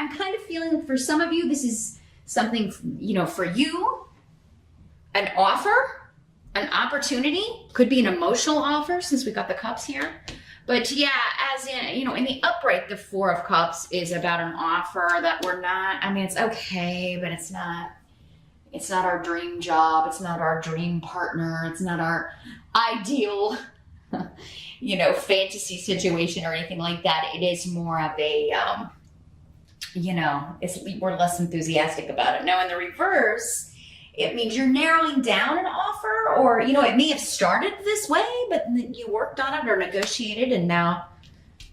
I'm kind of feeling for some of you, this is something, you know, for you, an offer, an opportunity, could be an emotional offer since we got the cups here. But yeah, as in, you know, in the upright, the Four of Cups is about an offer that we're not, I mean, it's okay, but it's not our dream job. It's not our dream partner. It's not our ideal, you know, fantasy situation or anything like that. It is more of a, you know, we're less enthusiastic about it. Now in the reverse, it means you're narrowing down an offer, or, you know, it may have started this way, but you worked on it or negotiated, and now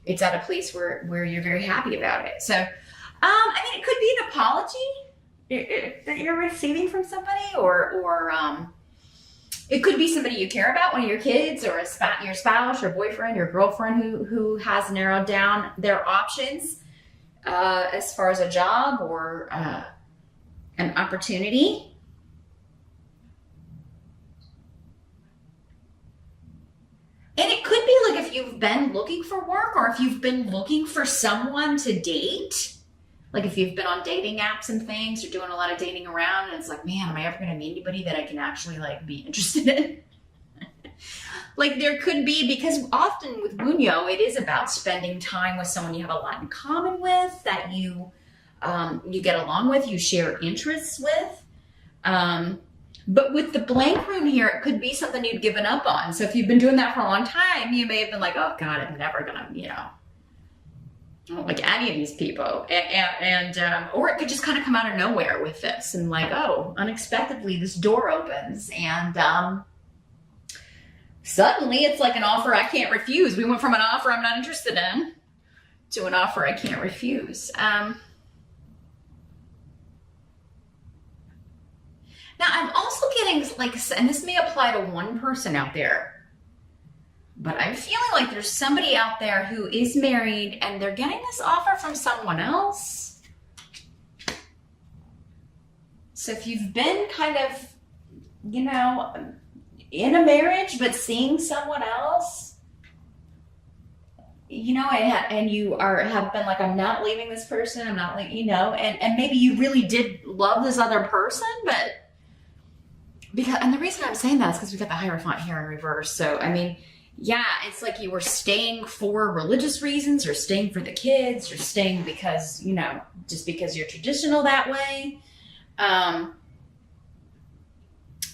it's at a place where you're very happy about it. So, I mean, it could be an apology that you're receiving from somebody, or it could be somebody you care about, one of your kids, or your spouse, or boyfriend, or girlfriend who has narrowed down their options as far as a job or an opportunity. And it could be like if you've been looking for work, or if you've been looking for someone to date, like if you've been on dating apps and things, or doing a lot of dating around, and it's like, man, am I ever going to meet anybody that I can actually like be interested in? Like there could be, because often with Bunyo, it is about spending time with someone you have a lot in common with, that you get along with, you share interests with. But with the blank rune here, it could be something you've given up on. So if you've been doing that for a long time, you may have been like, oh God, I'm never gonna, you know, I don't like any of these people. Or it could just kind of come out of nowhere with this, and like, oh, unexpectedly this door opens, and suddenly it's like an offer I can't refuse. We went from an offer I'm not interested in to an offer I can't refuse. Now, I'm also getting, like, and this may apply to one person out there, but I'm feeling like there's somebody out there who is married and they're getting this offer from someone else. So if you've been kind of, you know, in a marriage but seeing someone else, you know, and you have been like, I'm not leaving this person, I'm not leaving, you know, and maybe you really did love this other person, but and the reason I'm saying that is because we got the Hierophant here in reverse. So, I mean, yeah, it's like you were staying for religious reasons, or staying for the kids, or staying because, you know, just because you're traditional that way. I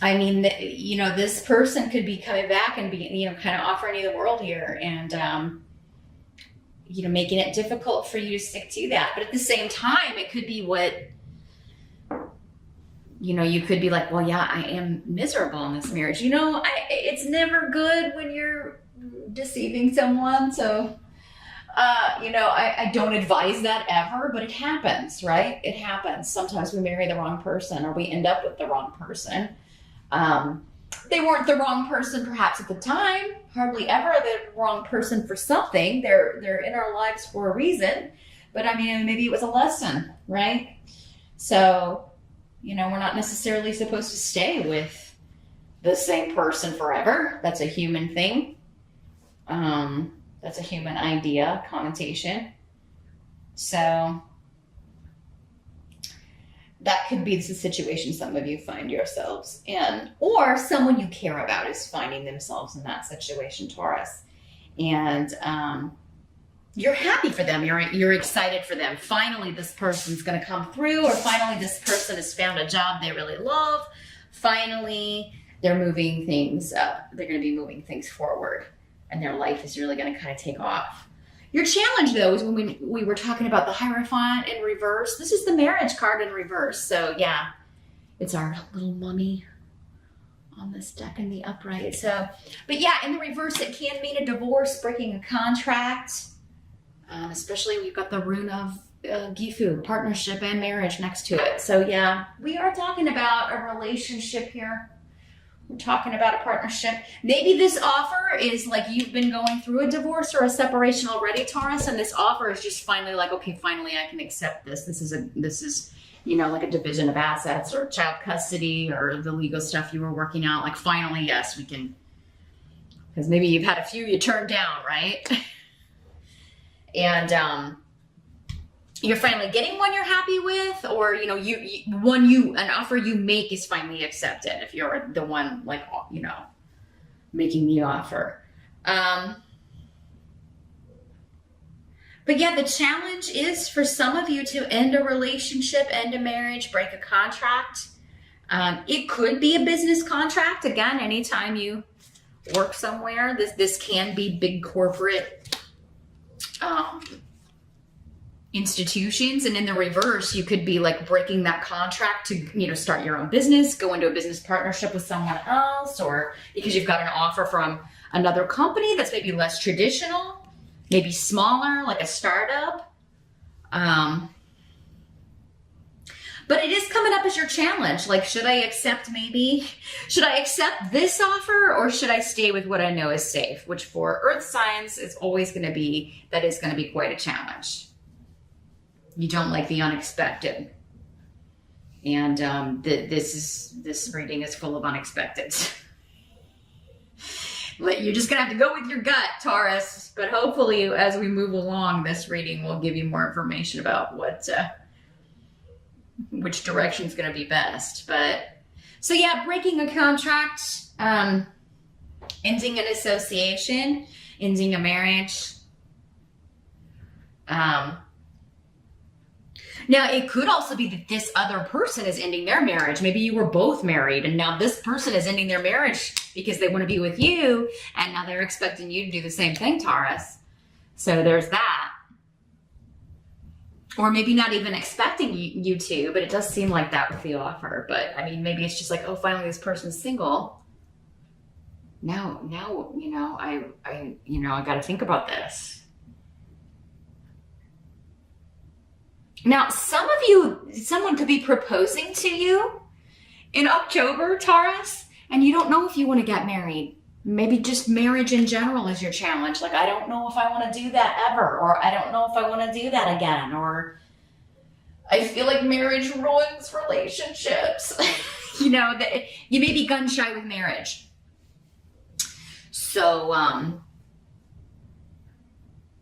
mean, you know, this person could be coming back and be, you know, kind of offering you the world here, and, you know, making it difficult for you to stick to that. But at the same time, it could be what, you know, you could be like, well, yeah, I am miserable in this marriage. You know, it's never good when you're deceiving someone. So, you know, I don't advise that ever, but it happens, right? It happens. Sometimes we marry the wrong person, or we end up with the wrong person. They weren't the wrong person perhaps at the time, hardly ever the wrong person for something. They're in our lives for a reason, but I mean, maybe it was a lesson, right? So, you know, we're not necessarily supposed to stay with the same person forever. That's a human thing. That's a human idea, connotation. So that could be the situation some of you find yourselves in, or someone you care about is finding themselves in that situation, Taurus. And you're happy for them. You're excited for them. Finally, this person's going to come through, or finally this person has found a job they really love. Finally, they're moving things up. They're going to be moving things forward, and their life is really going to kind of take off. Your challenge, though, is when we were talking about the Hierophant in reverse. This is the marriage card in reverse. So, yeah, it's our little mummy on this deck in the upright. So, but yeah, in the reverse, it can mean a divorce, breaking a contract. Especially we've got the rune of Gifu, partnership and marriage next to it. So yeah, we are talking about a relationship here. We're talking about a partnership. Maybe this offer is like you've been going through a divorce or a separation already, Taurus, and this offer is just finally like, okay, finally I can accept this. This is, you know, like a division of assets or child custody or the legal stuff you were working out. Like finally, yes, we can, because maybe you've had a few you turned down, right? And you're finally getting one you're happy with, or an offer you make is finally accepted if you're the one making the offer. But yeah, the challenge is for some of you to end a relationship, end a marriage, break a contract. It could be a business contract. Again, anytime you work somewhere, this can be big corporate institutions. And in the reverse, you could be like breaking that contract to, start your own business, go into a business partnership with someone else, or because you've got an offer from another company that's maybe less traditional, maybe smaller, like a startup. But it is coming up as your challenge. Like, should I accept this offer, or should I stay with what I know is safe? Which for earth signs is always going to be quite a challenge. You don't like the unexpected. And this reading is full of unexpected. You're just going to have to go with your gut, Taurus. But hopefully, as we move along, this reading will give you more information about which direction is going to be best. So yeah, breaking a contract, ending an association, ending a marriage. Now, it could also be that this other person is ending their marriage. Maybe you were both married, and now this person is ending their marriage because they want to be with you, and now they're expecting you to do the same thing, Taurus. So there's that. Or maybe not even expecting you to, but it does seem like that with the offer. But I mean, maybe it's just like, oh, finally this person's single. Now, I got to think about this. Now, someone could be proposing to you in October, Taurus, and you don't know if you want to get married. Maybe just marriage in general is your challenge. Like, I don't know if I want to do that ever, or I don't know if I want to do that again, or I feel like marriage ruins relationships. You may be gun shy with marriage. So,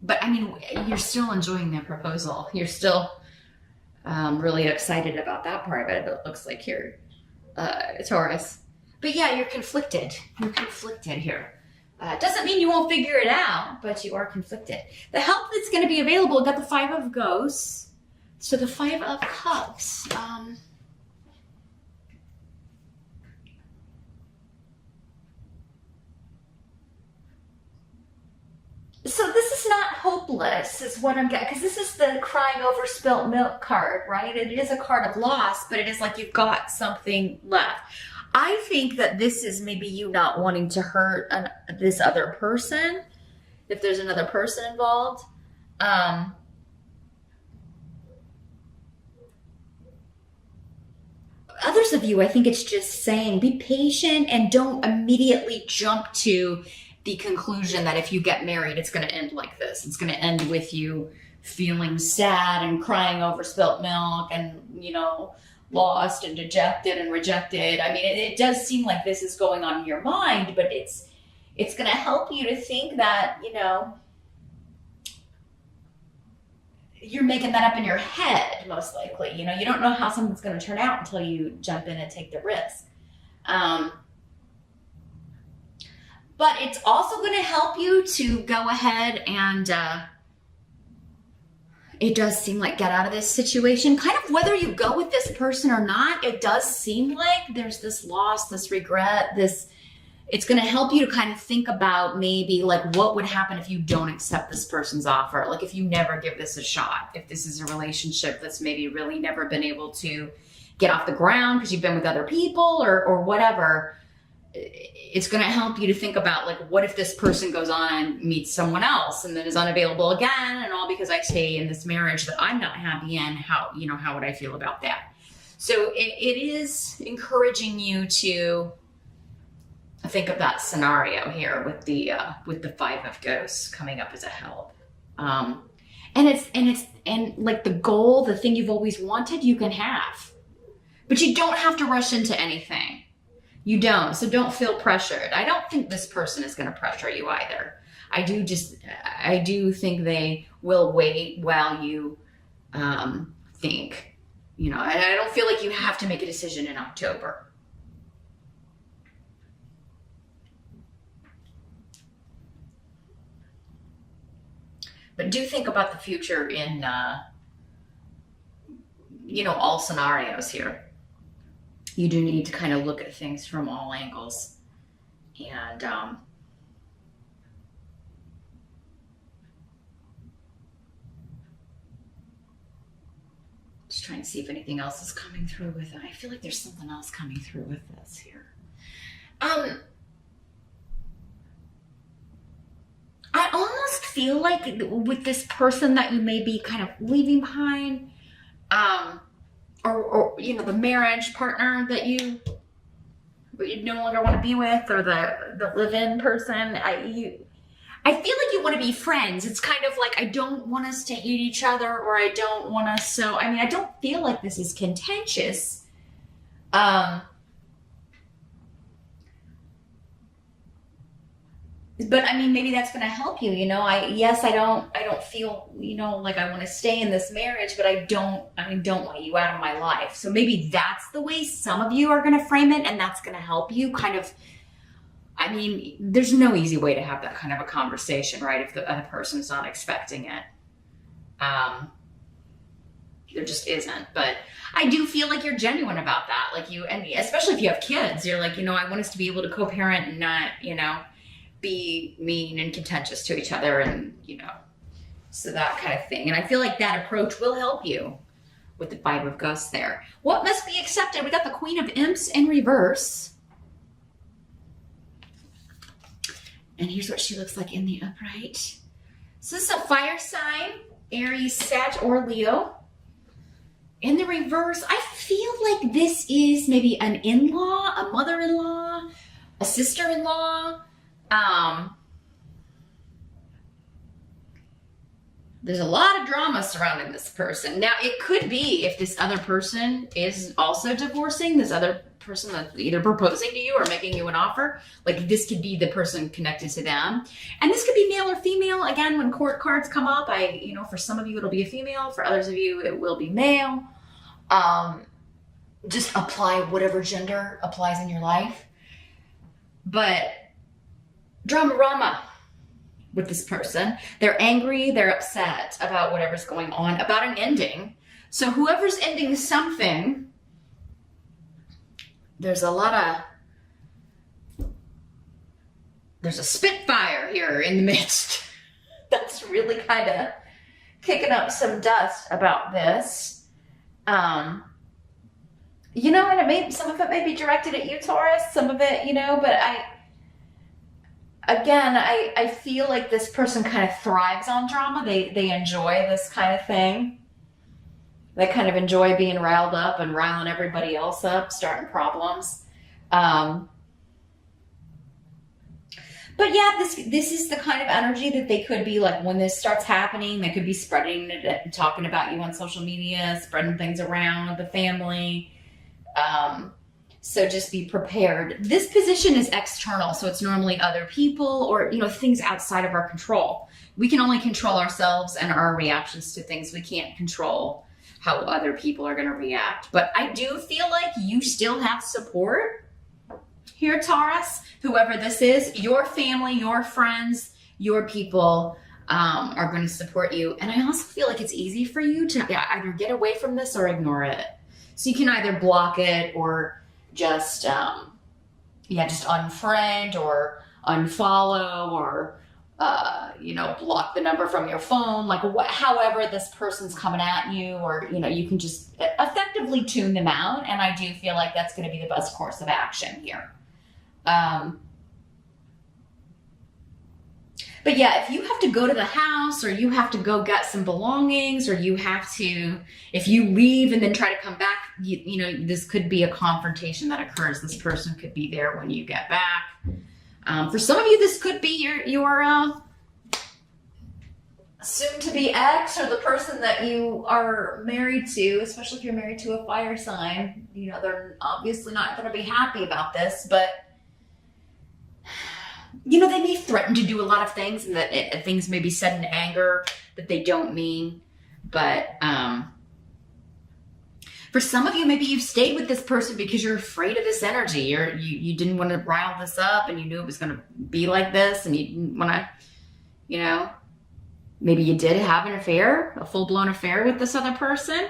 but I mean, you're still enjoying that proposal. You're still really excited about that part of it. It looks like here, Taurus. But yeah, you're conflicted. You're conflicted here. Doesn't mean you won't figure it out, but you are conflicted. The help that's going to be available, got the Five of Ghosts. So the Five of Cups. So this is not hopeless, is what I'm getting, because this is the crying over spilt milk card, right? It is a card of loss, but it is like you've got something left. I think that this is maybe you not wanting to hurt this other person, if there's another person involved. Others of you, I think it's just saying, be patient and don't immediately jump to the conclusion that if you get married, it's going to end like this. It's going to end with you feeling sad and crying over spilt milk and, lost and dejected and rejected. I mean, it does seem like this is going on in your mind, but it's going to help you to think that, you're making that up in your head, most likely. You don't know how something's going to turn out until you jump in and take the risk. But it's also going to help you to go ahead and it does seem like get out of this situation. Kind of whether you go with this person or not, it does seem like there's this loss, this regret, it's going to help you to kind of think about maybe like what would happen if you don't accept this person's offer. Like if you never give this a shot, if this is a relationship that's maybe really never been able to get off the ground because you've been with other people or whatever. It's going to help you to think about like, what if this person goes on and meets someone else and then is unavailable again, and all because I stay in this marriage that I'm not happy in. How would I feel about that? So it is encouraging you to think of that scenario here with the Five of Ghosts coming up as a help. And like the goal, the thing you've always wanted, you can have, but you don't have to rush into anything. You don't. So don't feel pressured. I don't think this person is going to pressure you either. I do think they will wait while you think, I don't feel like you have to make a decision in October. But do think about the future in, all scenarios here. You do need to kind of look at things from all angles. And just trying to see if anything else is coming through with it. I feel like there's something else coming through with this here. I almost feel like with this person that you may be kind of leaving behind, or the marriage partner that you no longer want to be with, or the live-in person, I feel like you want to be friends. It's kind of like, I don't want us to hate each other, or I don't want us, I don't feel like this is contentious. But maybe that's going to help you. I don't feel, like I want to stay in this marriage, but I don't want you out of my life. So maybe that's the way some of you are going to frame it, and that's going to help you kind of, there's no easy way to have that kind of a conversation, right? If the other person's not expecting it. There just isn't. But I do feel like you're genuine about that. And especially if you have kids, you're like, I want us to be able to co-parent and not, be mean and contentious to each other, and so that kind of thing. And I feel like that approach will help you with the Five of Ghosts there. What must be accepted? We got the Queen of Imps in reverse, and here's what she looks like in the upright. So this is a fire sign, Aries, Sag, or Leo. In the reverse, I feel like this is maybe an in-law, a mother-in-law, a sister-in-law. There's a lot of drama surrounding this person. Now, it could be, if this other person is also divorcing, this other person that's either proposing to you or making you an offer, this could be the person connected to them. And this could be male or female. Again, when court cards come up, for some of you, it'll be a female. For others of you, it will be male. Just apply whatever gender applies in your life. But drama with this person. They're angry, they're upset about whatever's going on, about an ending. So whoever's ending something, there's a spitfire here in the midst. That's really kind of kicking up some dust about this. And some of it may be directed at you, Taurus, some of it, but I feel like this person kind of thrives on drama. They enjoy this kind of thing. They kind of enjoy being riled up and riling everybody else up, starting problems. But yeah, this is the kind of energy that they could be like when this starts happening. They could be spreading it, talking about you on social media, spreading things around the family. So just be prepared. This position is external, so it's normally other people or, things outside of our control. We can only control ourselves and our reactions to things. We can't control how other people are going to react. But I do feel like you still have support here, Taurus. Whoever this is, your family, your friends, your people are going to support you. And I also feel like it's easy for you to either get away from this or ignore it. So you can either block it or just unfriend or unfollow or, block the number from your phone, however this person's coming at you, or, you can just effectively tune them out. And I do feel like that's going to be the best course of action here. But yeah, if you have to go to the house or you have to go get some belongings or you have to, if you leave and then try to come back, this could be a confrontation that occurs. This person could be there when you get back. For some of you, this could be your soon-to-be ex or the person that you are married to, especially if you're married to a fire sign. They're obviously not going to be happy about this, but they may threaten to do a lot of things, and that things may be said in anger that they don't mean. But for some of you, maybe you've stayed with this person because you're afraid of this energy. You didn't want to rile this up, and you knew it was going to be like this, and you didn't want to, you know, maybe you did have an affair, a full-blown affair with this other person,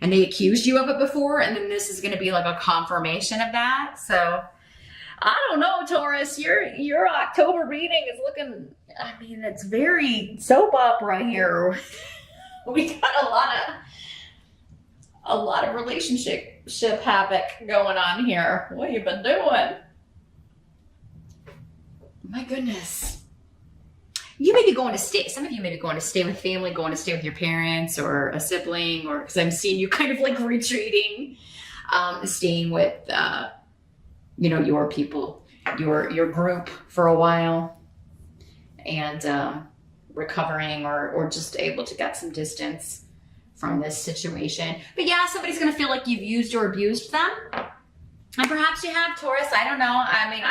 and they accused you of it before, and then this is going to be like a confirmation of that. So I don't know, Taurus, your October reading is looking, I mean, it's very soap opera here. We got a lot of relationship havoc going on here. What you been doing? My goodness. You may be going to stay, some of you may be going to stay with family, going to stay with your parents or a sibling, or because I'm seeing you kind of like retreating, staying with, you know, your people, your group for a while, and recovering or just able to get some distance from this situation. But yeah, somebody's going to feel like you've used or abused them. And perhaps you have, Taurus. I don't know. I mean,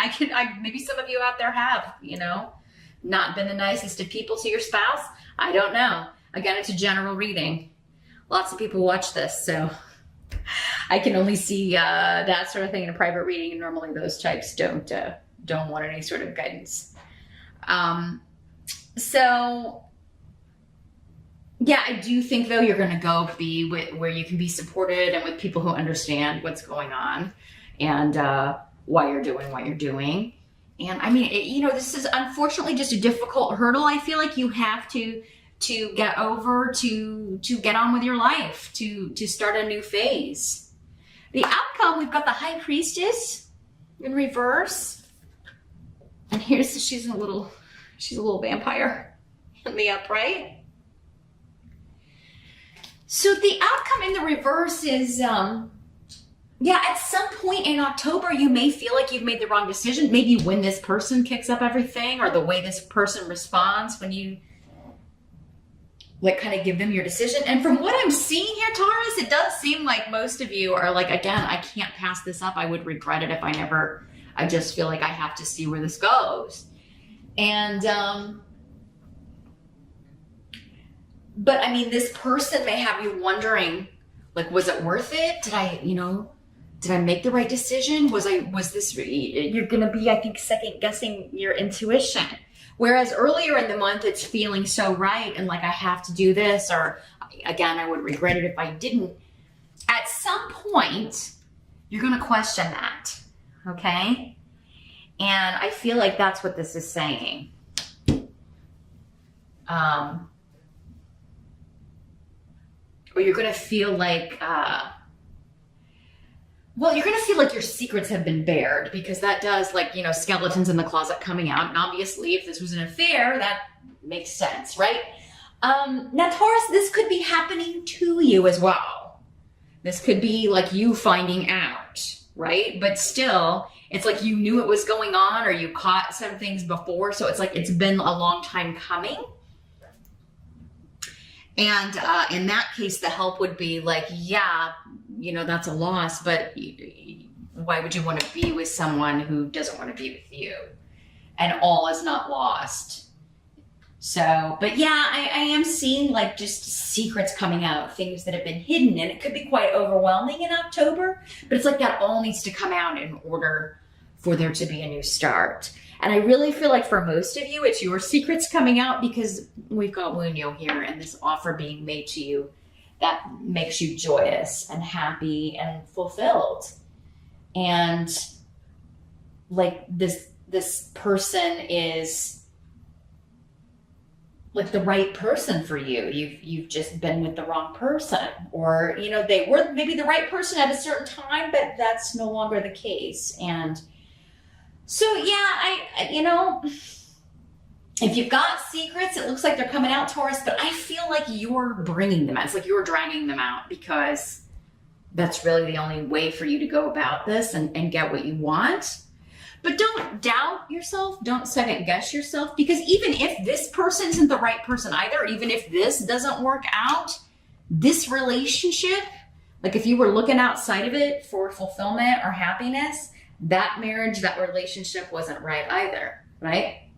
maybe some of you out there have, you know, not been the nicest of people to your spouse. I don't know. Again, it's a general reading. Lots of people watch this, so I can only see that sort of thing in a private reading. And normally those types don't want any sort of guidance. So yeah, I do think though you're going to go be where you can be supported and with people who understand what's going on and why you're doing what you're doing. And I mean, you know, this is unfortunately just a difficult hurdle. I feel like you have to get over, to get on with your life, to start a new phase. The outcome, we've got the High Priestess in reverse. And she's a little vampire in the upright. So the outcome in the reverse is, yeah, at some point in October, you may feel like you've made the wrong decision. Maybe when this person kicks up everything, or the way this person responds when you like kind of give them your decision. And from what I'm seeing here, Taurus, it does seem like most of you are like, again, I can't pass this up. I would regret it if I just feel like I have to see where this goes. And, but I mean, this person may have you wondering, like, was it worth it? Did I make the right decision? You're going to be, I think, second guessing your intuition. Whereas earlier in the month, it's feeling so right. And like, I have to do this, or again, I would regret it if I didn't. At some point, you're going to question that. Okay. And I feel like that's what this is saying. Or you're going to feel like, you're going to feel like your secrets have been bared, because that does, like, you know, skeletons in the closet coming out. And obviously, if this was an affair, that makes sense, right? Now, Taurus, this could be happening to you as well. This could be like you finding out, right? But still, it's like you knew it was going on, or you caught some things before. So it's like it's been a long time coming. And in that case, the help would be like, yeah, you know, that's a loss, but why would you want to be with someone who doesn't want to be with you? And all is not lost. So, but yeah, I am seeing like just secrets coming out, things that have been hidden, and it could be quite overwhelming in October, but it's like that all needs to come out in order for there to be a new start. And I really feel like for most of you, it's your secrets coming out, because we've got Wunyo here and this offer being made to you that makes you joyous and happy and fulfilled. And like this person is like the right person for you. You've just been with the wrong person, or, you know, they were maybe the right person at a certain time, but that's no longer the case. And so, yeah, you know, if you've got secrets, it looks like they're coming out, Taurus, but I feel like you're bringing them out. It's like you're dragging them out, because that's really the only way for you to go about this and get what you want. But don't doubt yourself. Don't second guess yourself, because even if this person isn't the right person either, even if this doesn't work out, this relationship, like if you were looking outside of it for fulfillment or happiness, that marriage, that relationship wasn't right either, right?